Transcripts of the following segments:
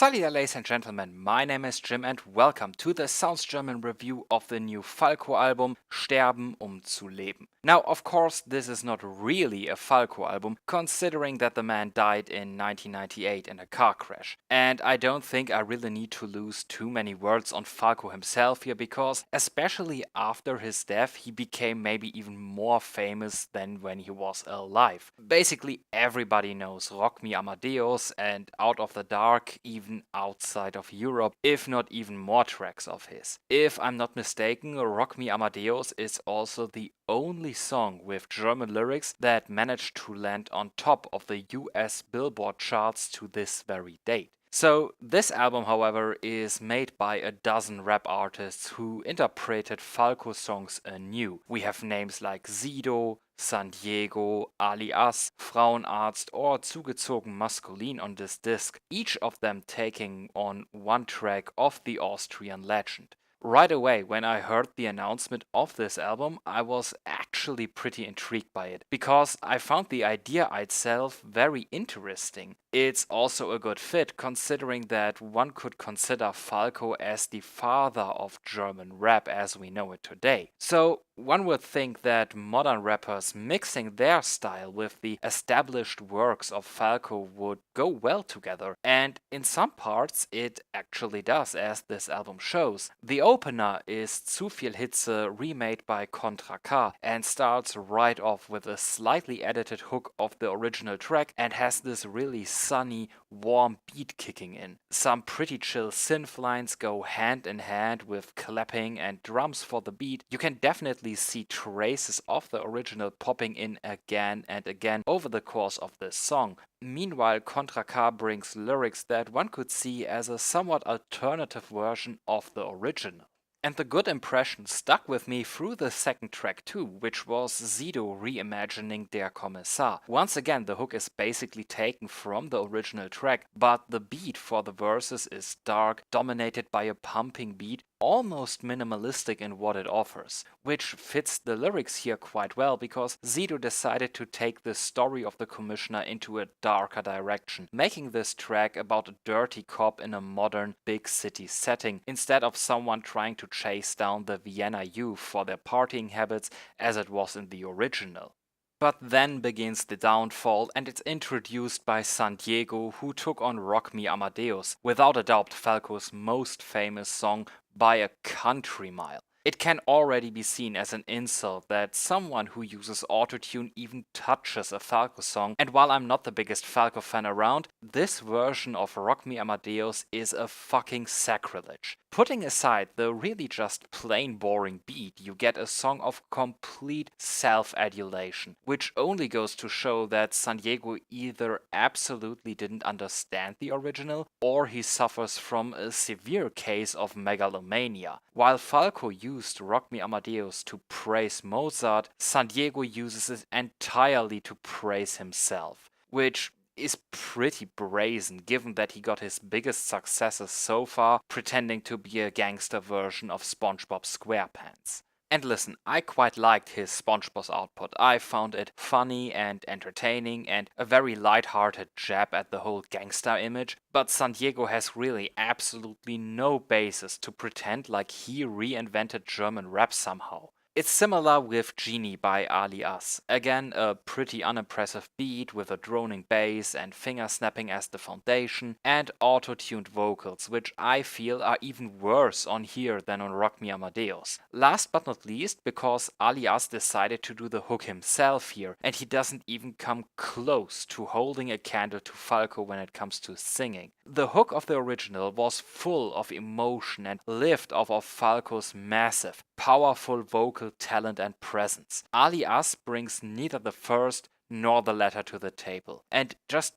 Salut ladies and gentlemen, my name is Jim and welcome to the Sounds German review of the new Falco album Sterben, zu leben. Now, of course, this is not really a Falco album, considering that the man died in 1998 in a car crash. And I don't think I really need to lose too many words on Falco himself here, because especially after his death, he became maybe even more famous than when he was alive. Basically, everybody knows Rock Me Amadeus and Out of the Dark, even outside of Europe, if not even more tracks of his. If I'm not mistaken, Rock Me Amadeus is also the only song with German lyrics that managed to land on top of the US Billboard charts to this very date. So this album, however, is made by a dozen rap artists who interpreted Falco songs anew. We have names like Sido, San Diego, alias Frauenarzt or Zugezogen Maskulin on this disc, each of them taking on one track of the Austrian legend. Right away, when I heard the announcement of this album, I was actually pretty intrigued by it, because I found the idea itself very interesting. It's also a good fit, considering that one could consider Falco as the father of German rap as we know it today. So one would think that modern rappers mixing their style with the established works of Falco would go well together, and in some parts it actually does, as this album shows. The opener is Zu viel Hitze, remade by Kontra K, and starts right off with a slightly edited hook of the original track and has this really sunny, warm beat kicking in. Some pretty chill synth lines go hand in hand with clapping and drums for the beat. You can definitely see traces of the original popping in again and again over the course of this song. Meanwhile, Kontra K brings lyrics that one could see as a somewhat alternative version of the original. And the good impression stuck with me through the second track too, which was Sido reimagining Der Kommissar. Once again, the hook is basically taken from the original track, but the beat for the verses is dark, dominated by a pumping beat, almost minimalistic in what it offers, which fits the lyrics here quite well, because Sido decided to take the story of the commissioner into a darker direction, making this track about a dirty cop in a modern big city setting, instead of someone trying to chase down the Vienna youth for their partying habits as it was in the original. But then begins the downfall, and it's introduced by San Diego, who took on Rock Me Amadeus, without a doubt Falco's most famous song by a country mile. It can already be seen as an insult that someone who uses autotune even touches a Falco song, and while I'm not the biggest Falco fan around, this version of Rock Me Amadeus is a fucking sacrilege. Putting aside the really just plain boring beat, you get a song of complete self-adulation, which only goes to show that San Diego either absolutely didn't understand the original, or he suffers from a severe case of megalomania. While Falco used Rock Me Amadeus to praise Mozart, San Diego uses it entirely to praise himself, which is pretty brazen, given that he got his biggest successes so far pretending to be a gangster version of SpongeBob SquarePants. And listen, I quite liked his SpongeBob output. I found it funny and entertaining and a very light-hearted jab at the whole gangster image, but San Diego has really absolutely no basis to pretend like he reinvented German rap somehow. It's similar with Genie by alias. Again, a pretty unimpressive beat with a droning bass and finger snapping as the foundation, and auto-tuned vocals, which I feel are even worse on here than on Rock Me Amadeus. Last but not least, because alias decided to do the hook himself here, and he doesn't even come close to holding a candle to Falco when it comes to singing. The hook of the original was full of emotion and lived off of Falco's massive, powerful vocal talent and presence. Alias brings neither the first nor the latter to the table. And just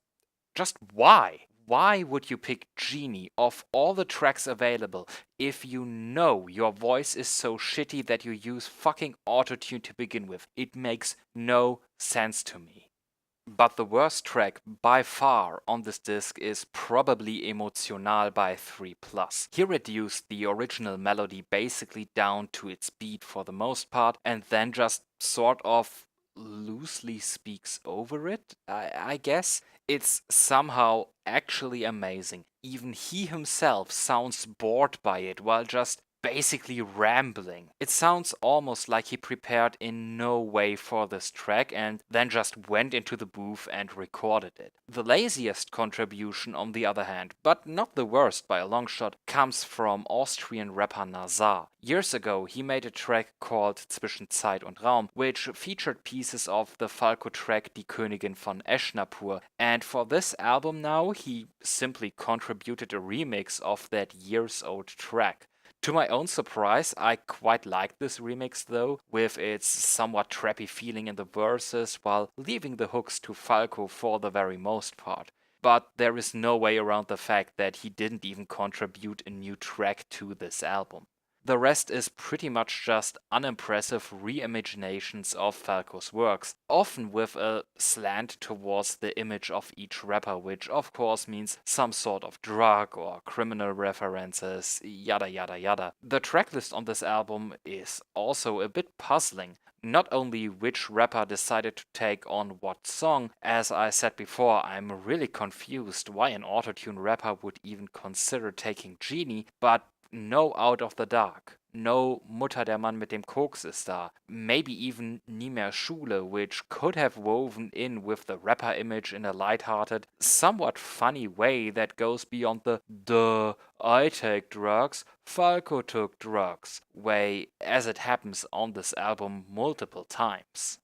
why? Why would you pick Genie of all the tracks available if you know your voice is so shitty that you use fucking autotune to begin with? It makes no sense to me. But the worst track by far on this disc is probably Emotional by 3+. He reduced the original melody basically down to its beat for the most part, and then just sort of loosely speaks over it, I guess. It's somehow actually amazing. Even he himself sounds bored by it while just basically rambling. It sounds almost like he prepared in no way for this track and then just went into the booth and recorded it. The laziest contribution, on the other hand, but not the worst by a long shot, comes from Austrian rapper Nazar. Years ago, he made a track called Zwischen Zeit und Raum, which featured pieces of the Falco track Die Königin von Eschnapur, and for this album now, he simply contributed a remix of that years-old track. To my own surprise, I quite liked this remix though, with its somewhat trappy feeling in the verses while leaving the hooks to Falco for the very most part. But there is no way around the fact that he didn't even contribute a new track to this album. The rest is pretty much just unimpressive reimaginations of Falco's works, often with a slant towards the image of each rapper, which of course means some sort of drug or criminal references, yada yada yada. The tracklist on this album is also a bit puzzling. Not only which rapper decided to take on what song, as I said before, I'm really confused why an autotune rapper would even consider taking Genie, but no Out of the Dark, no Mutter der Mann mit dem Koks ist da, maybe even Nie mehr Schule, which could have woven in with the rapper image in a lighthearted, somewhat funny way that goes beyond the "duh, I take drugs, Falco took drugs" way, as it happens on this album multiple times.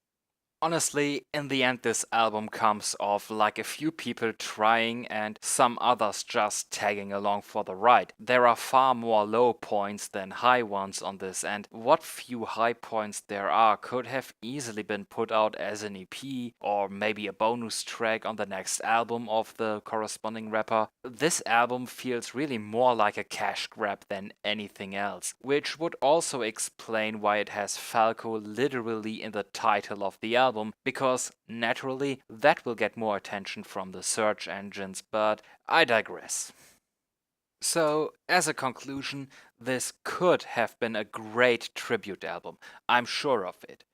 Honestly, in the end, this album comes off like a few people trying and some others just tagging along for the ride. There are far more low points than high ones on this, and what few high points there are could have easily been put out as an EP or maybe a bonus track on the next album of the corresponding rapper. This album feels really more like a cash grab than anything else, which would also explain why it has Falco literally in the title of the album, because naturally that will get more attention from the search engines, but I digress. So, as a conclusion, this could have been a great tribute album, I'm sure of it.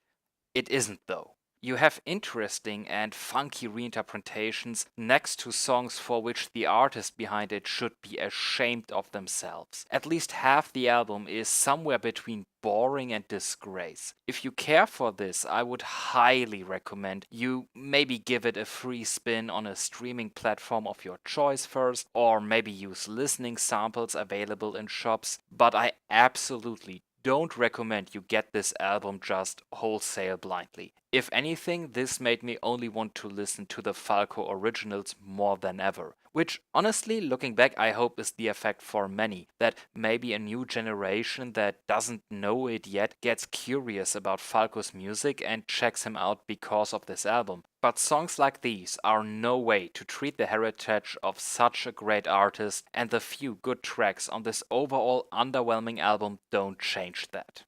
It isn't though. You have interesting and funky reinterpretations next to songs for which the artist behind it should be ashamed of themselves. At least half the album is somewhere between boring and disgrace. If you care for this, I would highly recommend you maybe give it a free spin on a streaming platform of your choice first, or maybe use listening samples available in shops, but I absolutely don't recommend you get this album just wholesale blindly. If anything, this made me only want to listen to the Falco originals more than ever. Which, honestly, looking back, I hope is the effect for many. That maybe a new generation that doesn't know it yet gets curious about Falco's music and checks him out because of this album. But songs like these are no way to treat the heritage of such a great artist, and the few good tracks on this overall underwhelming album don't change that.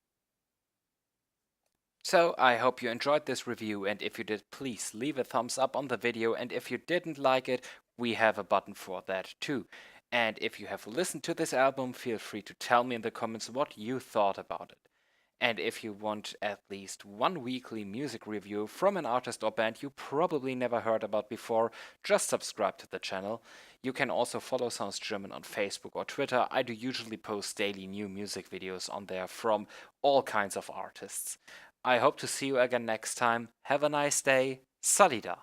So I hope you enjoyed this review, and if you did, please leave a thumbs up on the video, and if you didn't like it, we have a button for that too. And if you have listened to this album, feel free to tell me in the comments what you thought about it. And if you want at least one weekly music review from an artist or band you probably never heard about before, just subscribe to the channel. You can also follow Sounds German on Facebook or Twitter. I do usually post daily new music videos on there from all kinds of artists. I hope to see you again next time. Have a nice day. Salida.